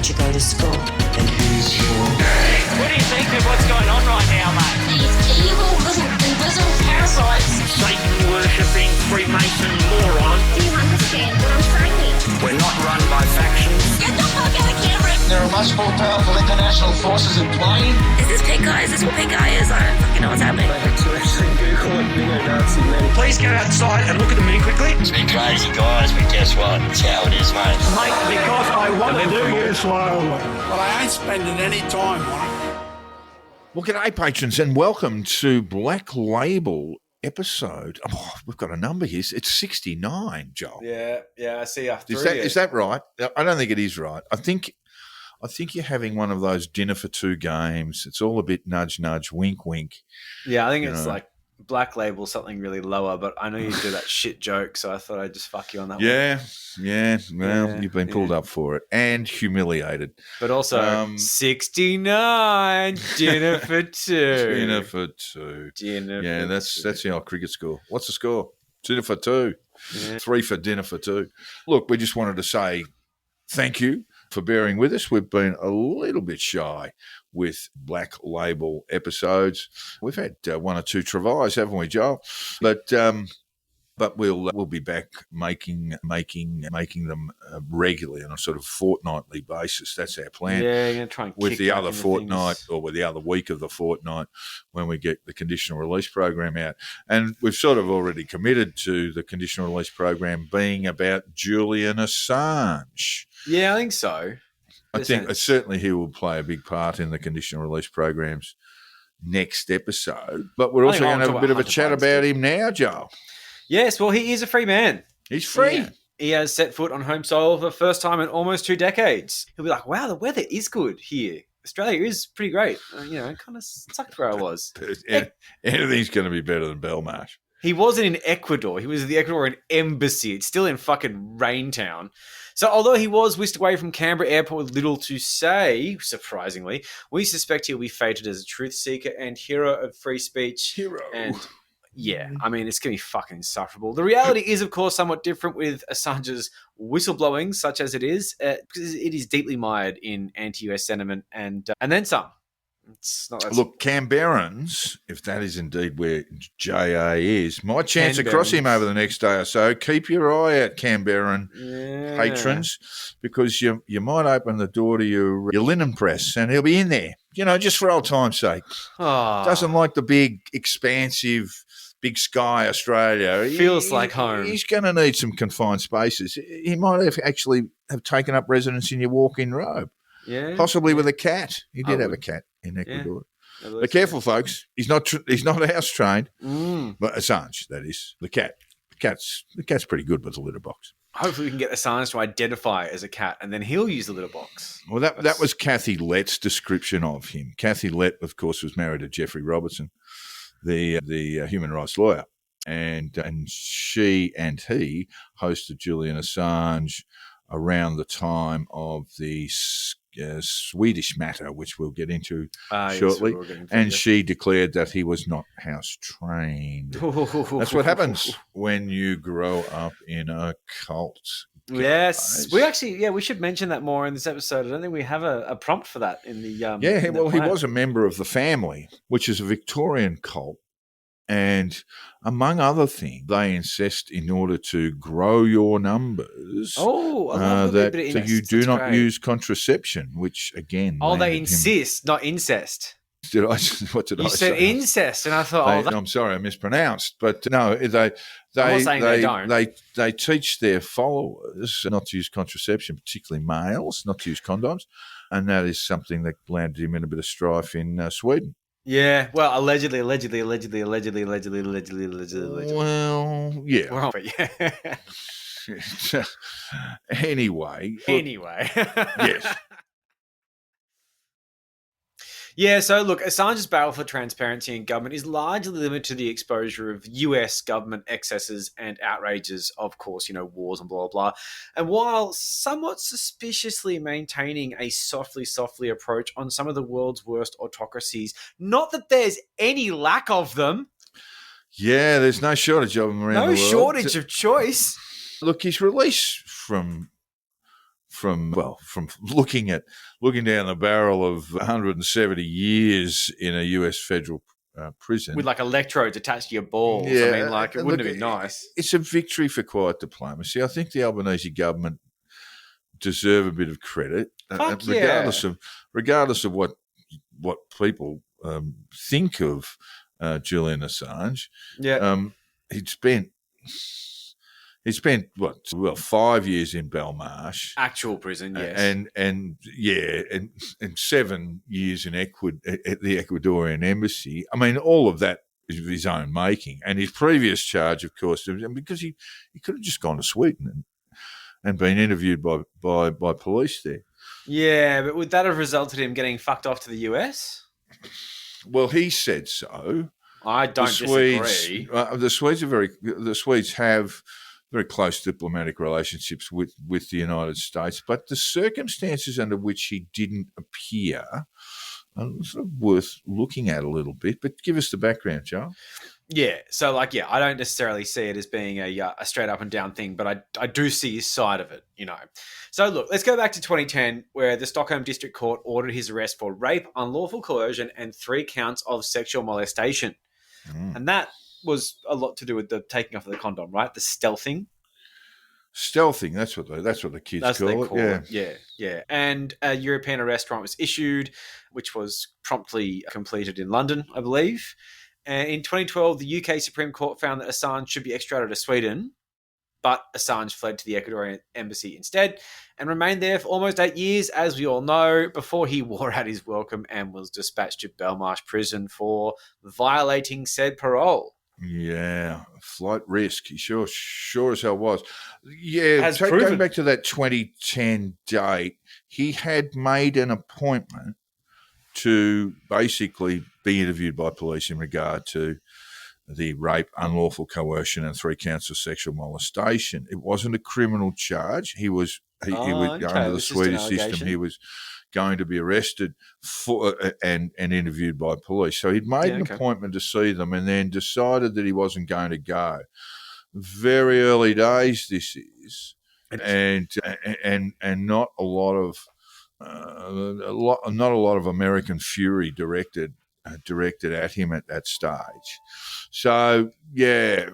did you go to school? And here's your... What do you think of what's going on right now, mate? These evil little invisible parasites. Satan-worshipping Freemason moron. Do you understand what I'm saying? We're not run by factions. Get the fuck out of camera! There are much more powerful international forces in play. Is this pink guy? Is this what pink guy is? I don't fucking know what's happening. Please go outside and look at the moon quickly. It's been crazy, guys, but guess what? It's how it is, mate. Mate, because I want to do you slowly. Well, I ain't spending any time on it. Well, g'day, patrons, and welcome to Black Label episode. Oh, we've got a number here. It's 69, Joel. Yeah, I see after Is that right? I don't think it is right. I think you're having one of those dinner for two games. It's all a bit nudge, nudge, wink, wink. Yeah, I think it's like Black Label, something really lower, but I know you do that shit joke, so I thought I'd just fuck you on that one. Yeah. Well, you've been pulled up for it and humiliated. But also, 69, dinner for two. Dinner for two. That's our cricket score. What's the score? Dinner for two. Yeah. 3 for dinner for two. Look, we just wanted to say thank you for bearing with us. We've been a little bit shy with Black Label episodes. We've had one or two travails, haven't we, Joel? But we'll be back making them regularly on a sort of fortnightly basis. That's our plan. Yeah, you're going to try and with kick the other fortnight things. or with the other week of the fortnight when we get the conditional release program out. And we've sort of already committed to the conditional release program being about Julian Assange. Yeah, I think so. I think certainly he will play a big part in the conditional release programs next episode. But we're also going to have a bit of a chat about him now, Joel. Yes, well, he is a free man. He's free. Yeah. He has set foot on home soil for the first time in almost 2 decades. He'll be like, wow, the weather is good here. Australia is pretty great. Kind of sucked where I was. Anything's going to be better than Belmarsh. He wasn't in Ecuador. He was at the Ecuadorian embassy. It's still in fucking Raintown. So although he was whisked away from Canberra Airport with little to say, surprisingly, we suspect he'll be fated as a truth seeker and hero of free speech. And yeah, I mean, it's going to be fucking insufferable. The reality is, of course, somewhat different with Assange's whistleblowing, such as it is, because it is deeply mired in anti-US sentiment and then some. It's not Look, Canberrans, if that is indeed where JA is, might chance across him over the next day or so. Keep your eye out, Canberran patrons, because you might open the door to your linen press and he'll be in there, just for old time's sake. Oh. Doesn't like the big, expansive, big sky Australia. Feels like home. He's going to need some confined spaces. He might have actually taken up residence in your walk-in robe. Yeah, possibly with a cat. He did have a cat in Ecuador. Yeah. But careful, folks. He's not house trained. But Assange, that is the cat. The cat's pretty good with the litter box. Hopefully, we can get Assange to identify as a cat, and then he'll use the litter box. Well, that was Kathy Lett's description of him. Kathy Lett, of course, was married to Jeffrey Robertson, the human rights lawyer, and she and he hosted Julian Assange around the time of the Swedish matter, which we'll get into shortly. And she declared that he was not house trained. That's what happens when you grow up in a cult. Yes, we should mention that more in this episode. I don't think we have a prompt for that in the he was a member of the family, which is a Victorian cult. And among other things, they insist in order to grow your numbers that you do not use contraception, which again... they insist, not incest. What did I say? You said incest, and I thought... I'm sorry, I mispronounced. But no, they teach their followers not to use contraception, particularly males, not to use condoms. And that is something that landed him in a bit of strife in Sweden. Yeah, well, allegedly. Well, yeah. Anyway. Yes. Yeah, so look, Assange's battle for transparency in government is largely limited to the exposure of US government excesses and outrages, of course, wars and blah, blah, blah. And while somewhat suspiciously maintaining a softly approach on some of the world's worst autocracies, not that there's any lack of them. Yeah, there's no shortage of them around the world. No shortage of choice. Look, his release from from looking down the barrel of 170 years in a U.S. federal prison With like electrodes attached to your balls. I mean, like, it wouldn't have been nice. It's a victory for quiet diplomacy. I think the Albanese government deserve a bit of credit, Fuck regardless of what people think of Julian Assange. Yeah. He spent 5 years in Belmarsh, Actual prison, yes. and 7 years in at the Ecuadorian embassy. I mean, all of that is of his own making. And his previous charge, of course, because he could have just gone to Sweden and been interviewed by police there. Yeah, but would that have resulted in him getting fucked off to the US? Well, he said so. I don't disagree. The Swedes have very close diplomatic relationships with the United States, but the circumstances under which he didn't appear are sort of worth looking at a little bit. But give us the background, Joe. Yeah, so I don't necessarily see it as being a straight up and down thing, but I do see his side of it, you know. So look, let's go back to 2010, where the Stockholm District Court ordered his arrest for rape, unlawful coercion, and 3 counts of sexual molestation. And that was a lot to do with the taking off of the condom, right? The stealthing. Stealthing, that's what the kids call it. Yeah. And a European arrest warrant was issued, which was promptly completed in London, I believe. And in 2012, the UK Supreme Court found that Assange should be extradited to Sweden, but Assange fled to the Ecuadorian embassy instead and remained there for almost 8 years, as we all know, before he wore out his welcome and was dispatched to Belmarsh prison for violating said parole. Yeah, flight risk. He sure as hell was. Yeah, Proven. Going back to that 2010 date, he had made an appointment to basically be interviewed by police in regard to the rape, unlawful coercion, and 3 counts of sexual molestation. It wasn't a criminal charge. He was under the Swedish system. He was going to be arrested and interviewed by police. So he'd made an appointment to see them, and then decided that he wasn't going to go. Very early days, this is, and not a lot of American fury directed at him at that stage. So, yeah,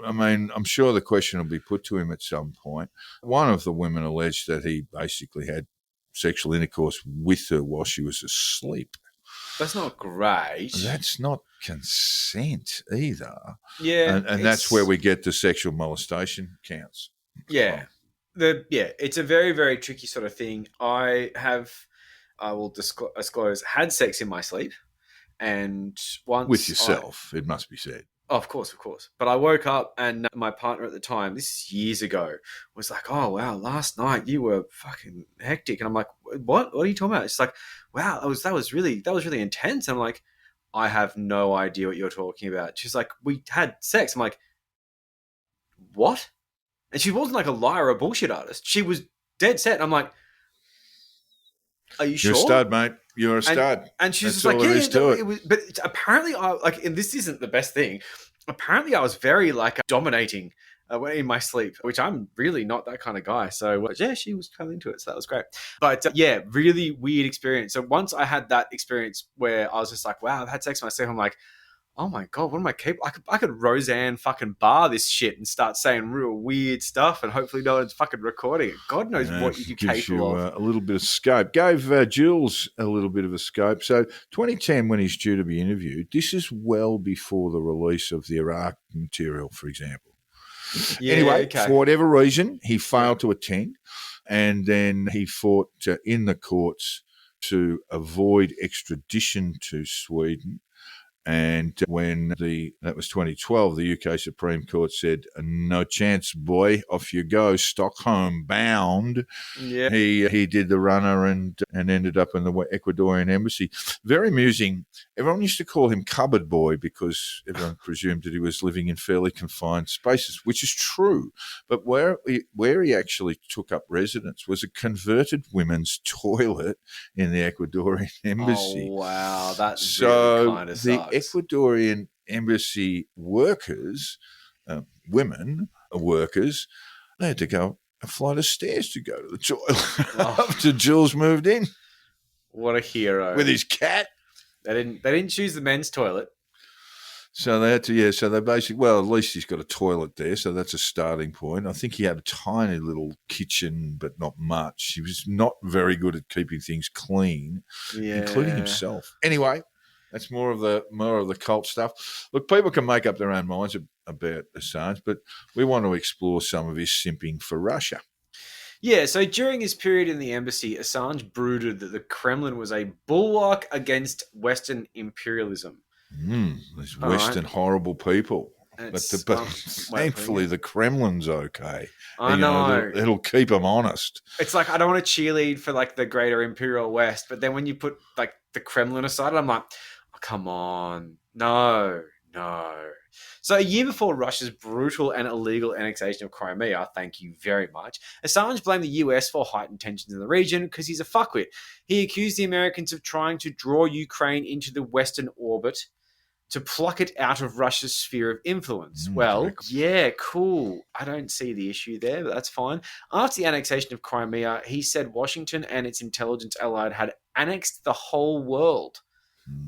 I mean, I'm sure the question will be put to him at some point. One of the women alleged that he basically had sexual intercourse with her while she was asleep. That's not great. That's not consent either. Yeah. And that's where we get the sexual molestation counts. Yeah. It's a very, very tricky sort of thing. I will disclose, had sex in my sleep. And once with yourself, it must be said. Oh, of course. But I woke up and my partner at the time, this is years ago, was like, "Oh wow, last night you were fucking hectic." And I'm like, "What? What are you talking about?" It's like, "Wow, that was really intense." And I'm like, "I have no idea what you're talking about." She's like, "We had sex." I'm like, "What?" And she wasn't like a liar or a bullshit artist. She was dead set. And I'm like, "Are you sure?" You're a stud, mate. You're a stud. And she's just like, it was, but apparently and this isn't the best thing. Apparently I was very dominating in my sleep, which I'm really not that kind of guy. So yeah, she was kind of into it. So that was great. But really weird experience. So once I had that experience where I was just like, wow, I've had sex with myself. I'm like, oh my God, what am I capable? I could Roseanne fucking bar this shit and start saying real weird stuff, and hopefully no one's fucking recording it. God knows what you're capable of. A little bit of scope. Gave Jules a little bit of a scope. So 2010, when he's due to be interviewed, this is well before the release of the Iraq material, for example. Yeah, anyway, for whatever reason, he failed to attend, and then he fought in the courts to avoid extradition to Sweden. And when that was 2012, the UK Supreme Court said, "No chance, boy, off you go, Stockholm bound." Yeah. He did the runner and ended up in the Ecuadorian embassy. Very amusing. Everyone used to call him Cupboard Boy because everyone presumed that he was living in fairly confined spaces, which is true. But where he actually took up residence was a converted women's toilet in the Ecuadorian embassy. Oh, wow. That's really kind of sucks. Ecuadorian embassy workers, women workers, they had to go a flight of stairs to go to the toilet after Jules moved in What a hero. with his cat. They didn't choose the men's toilet. So they had to, so they basically, well, at least he's got a toilet there, so that's a starting point. I think he had a tiny little kitchen, but not much. He was not very good at keeping things clean, including himself. Anyway, that's more of the cult stuff. Look, people can make up their own minds about Assange, but we want to explore some of his simping for Russia. Yeah, so during his period in the embassy, Assange brooded that the Kremlin was a bulwark against Western imperialism. These Western horrible people. But thankfully, the Kremlin's okay. I know. It'll keep them honest. It's like, I don't want to cheerlead for like the greater imperial West, but then when you put like the Kremlin aside, I'm like, oh, come on. No. So a year before Russia's brutal and illegal annexation of Crimea, thank you very much, Assange blamed the US for heightened tensions in the region because he's a fuckwit. He accused the Americans of trying to draw Ukraine into the Western orbit to pluck it out of Russia's sphere of influence. Well, yeah, cool. I don't see the issue there, but that's fine. After the annexation of Crimea, he said Washington and its intelligence allied had annexed the whole world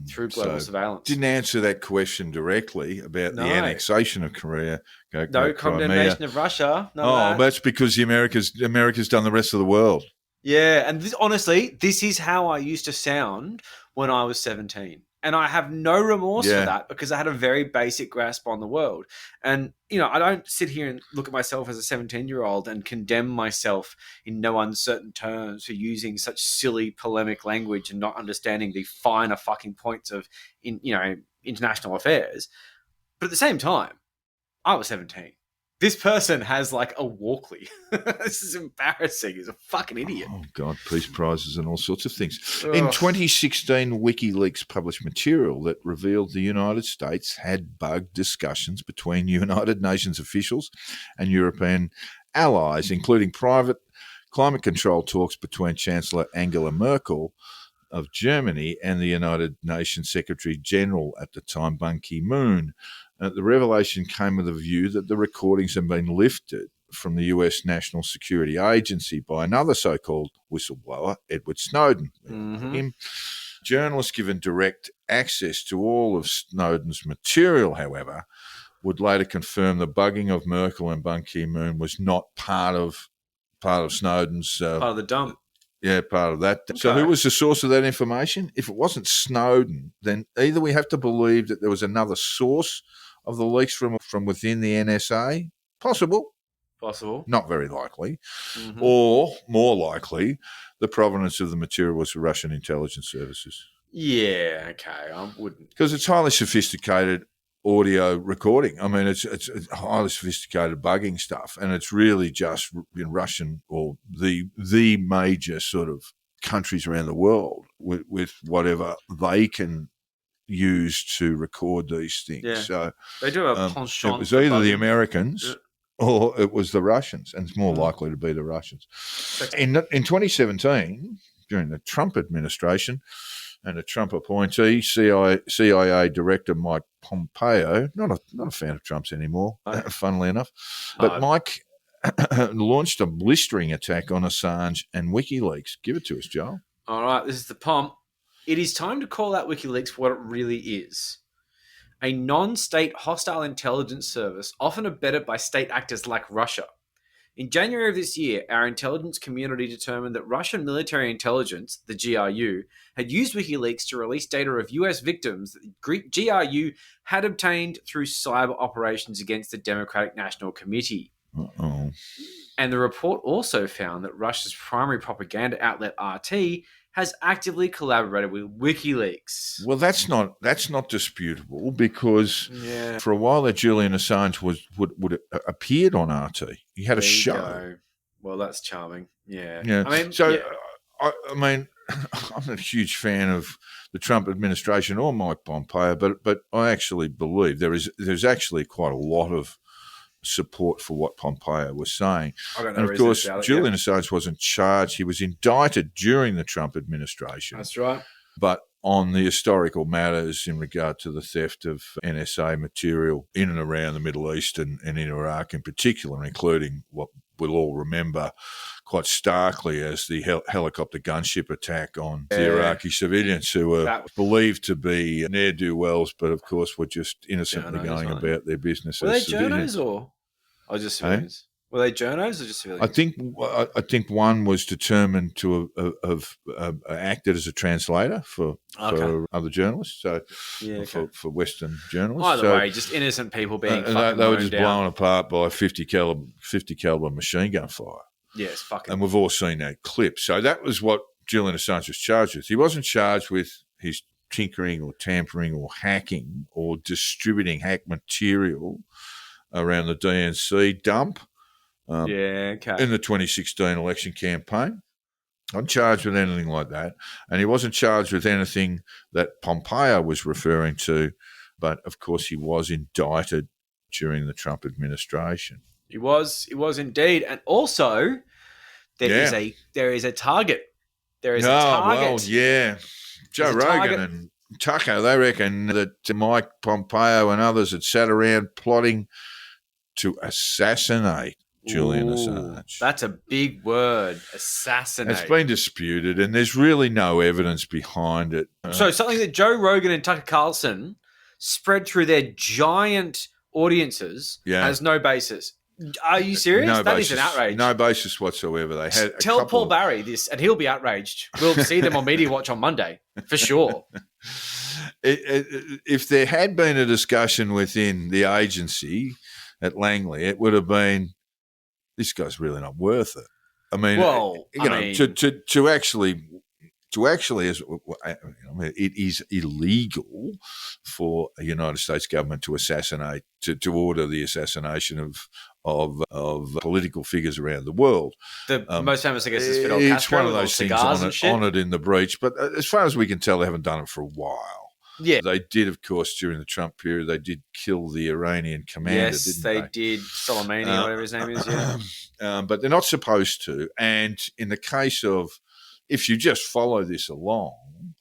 through global surveillance. Didn't answer that question directly about the annexation of Korea. No condemnation of Russia. That's because the America's done the rest of the world. Yeah, and honestly, this is how I used to sound when I was 17. And I have no remorse for that because I had a very basic grasp on the world. And, I don't sit here and look at myself as a 17-year-old and condemn myself in no uncertain terms for using such silly polemic language and not understanding the finer fucking points of, international affairs. But at the same time, I was 17. This person has like a Walkley. This is embarrassing. He's a fucking idiot. Oh, God, peace prizes and all sorts of things. In 2016, WikiLeaks published material that revealed the United States had bugged discussions between United Nations officials and European allies, including private climate control talks between Chancellor Angela Merkel of Germany and the United Nations Secretary General at the time, Ban Ki-moon. The revelation came with a view that the recordings had been lifted from the US National Security Agency by another so-called whistleblower, Edward Snowden. Him. Journalists given direct access to all of Snowden's material, however, would later confirm the bugging of Merkel and Ban Ki-moon was not part of Snowden's... part of the dump. Yeah, part of that. Okay. So who was the source of that information? If it wasn't Snowden, then either we have to believe that there was another source of the leaks from within the NSA, possible, not very likely, or more likely, the provenance of the material was the Russian intelligence services. Yeah, okay, I wouldn't. Because it's highly sophisticated audio recording. I mean, it's highly sophisticated bugging stuff, and it's really just in Russian or the major sort of countries around the world with whatever they can use to record these things. Yeah. So they do have a penchant. It was either the Americans or it was the Russians, and it's more likely to be the Russians. In 2017, during the Trump administration, and a Trump appointee, CIA Director Mike Pompeo, not a fan of Trump's anymore, funnily enough, but Mike launched a blistering attack on Assange and WikiLeaks. Give it to us, Joel. All right, this is the Pomp. It is time to call out WikiLeaks for what it really is. A non-state hostile intelligence service, often abetted by state actors like Russia. In January of this year, our intelligence community determined that Russian military intelligence, the GRU, had used WikiLeaks to release data of US victims that the GRU had obtained through cyber operations against the Democratic National Committee. Uh-oh. And the report also found that Russia's primary propaganda outlet, RT, has actively collaborated with WikiLeaks. Well, that's not disputable because for a while there, Julian Assange would appeared on RT. He had a show. Go. Well, that's charming. Yeah. I mean, I'm a huge fan of the Trump administration or Mike Pompeo, but I actually believe there's actually quite a lot of support for what Pompeo was saying. And of course, Julian Assange wasn't charged. He was indicted during the Trump administration. That's right. But on the historical matters in regard to the theft of NSA material in and around the Middle East and in Iraq in particular, including what we'll all remember quite starkly as the helicopter gunship attack on the Iraqi civilians who were believed to be ne'er-do-wells, but of course were just innocently going about their business Were as they civilians. journos or just civilians? Were they journos or just civilians? I think one was determined to have acted as a translator for other journalists, so for Western journalists. Either way, just innocent people being fucking they were just down. blown apart by 50 caliber machine gun fire. Yeah, it's fucking. And we've all seen that clip. So that was what Julian Assange was charged with. He wasn't charged with his tinkering or tampering or hacking or distributing hack material around the DNC dump in the 2016 election campaign. Not charged with anything like that. And he wasn't charged with anything that Pompeo was referring to, but of course he was indicted during the Trump administration. He was indeed, and also there is a target. There is a target. Well, yeah. Joe Rogan and Tucker, they reckon that Mike Pompeo and others had sat around plotting to assassinate Julian Assange. That's a big word, assassinate. It's been disputed, and there's really no evidence behind it. So something that Joe Rogan and Tucker Carlson spread through their giant audiences has no basis. Are you serious? That is an outrage. No basis whatsoever. They had Tell Paul Barry this, and he'll be outraged. We'll see them on Media Watch on Monday, for sure. If there had been a discussion within the agency at Langley, it would have been, this guy's really not worth it. I mean, to actually, it is illegal for a United States government to assassinate, to order the assassination of political figures around the world. The most famous, I guess, is Fidel Castro. It's one of those things honoured in the breach, but as far as we can tell, they haven't done it for a while. Yeah, they did, of course, during the Trump period. They did kill the Iranian commander, didn't they? Yes, they did. Soleimani, whatever his name is. Yeah, but they're not supposed to. And in the case of, if you just follow this along,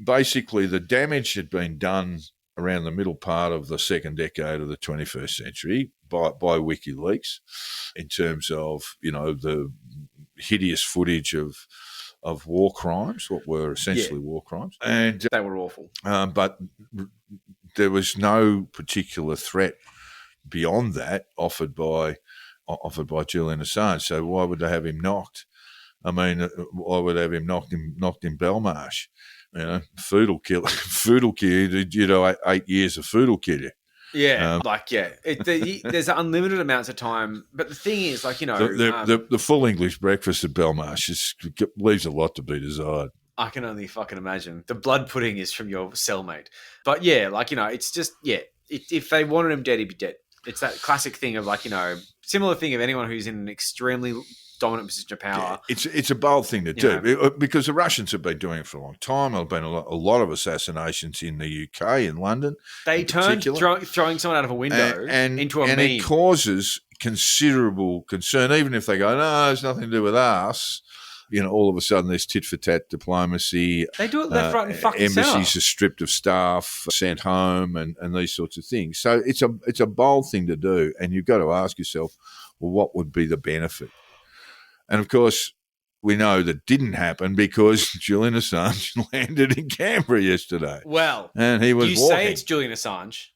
basically the damage had been done around the middle part of the second decade of the 21st century by WikiLeaks, in terms of the hideous footage of war crimes, what were essentially war crimes, and they were awful. But there was no particular threat beyond that offered by Julian Assange. So why would they have him knocked? I mean, why would they have him knocked in Belmarsh? Food will kill you. 8 years of food will kill you. Yeah, there's unlimited amounts of time. But the thing is, the full English breakfast at Belmarsh leaves a lot to be desired. I can only fucking imagine. The blood pudding is from your cellmate. But it's just, if they wanted him dead, he'd be dead. It's that classic thing of similar thing of anyone who's in an extremely dominant position of power. Yeah, it's a bold thing to do because the Russians have been doing it for a long time. There have been a lot of assassinations in the UK, in London. They turned throwing someone out of a window into a meme. And it causes considerable concern, even if they go, no, there's nothing to do with us. All of a sudden there's tit-for-tat diplomacy. They do it left, right, and fucking embassies are stripped of staff, sent home, and these sorts of things. So it's a bold thing to do, and you've got to ask yourself, well, what would be the benefit? And, of course, we know that didn't happen because Julian Assange landed in Canberra yesterday. Well, and he was you walking. Say it's Julian Assange,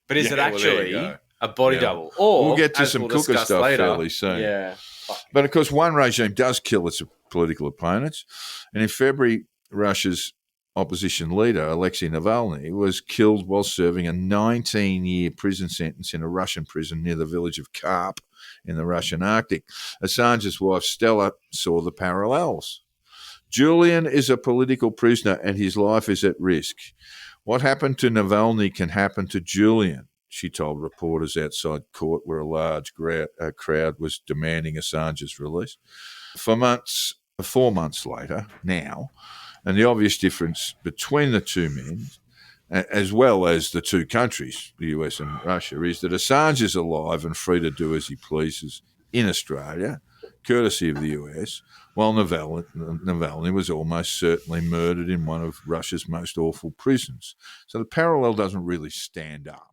but is it actually a body double? Or we'll get to some cooker stuff later, fairly soon. Yeah. But, of course, one regime does kill its political opponents. And in February, Russia's opposition leader, Alexei Navalny, was killed while serving a 19-year prison sentence in a Russian prison near the village of Karp in the Russian Arctic. Assange's wife, Stella, saw the parallels. Julian is a political prisoner and his life is at risk. What happened to Navalny can happen to Julian, she told reporters outside court where a large crowd was demanding Assange's release. 4 months later, now, and the obvious difference between the two men, as well as the two countries, the US and Russia, is that Assange is alive and free to do as he pleases in Australia, courtesy of the US, while Navalny was almost certainly murdered in one of Russia's most awful prisons. So the parallel doesn't really stand up.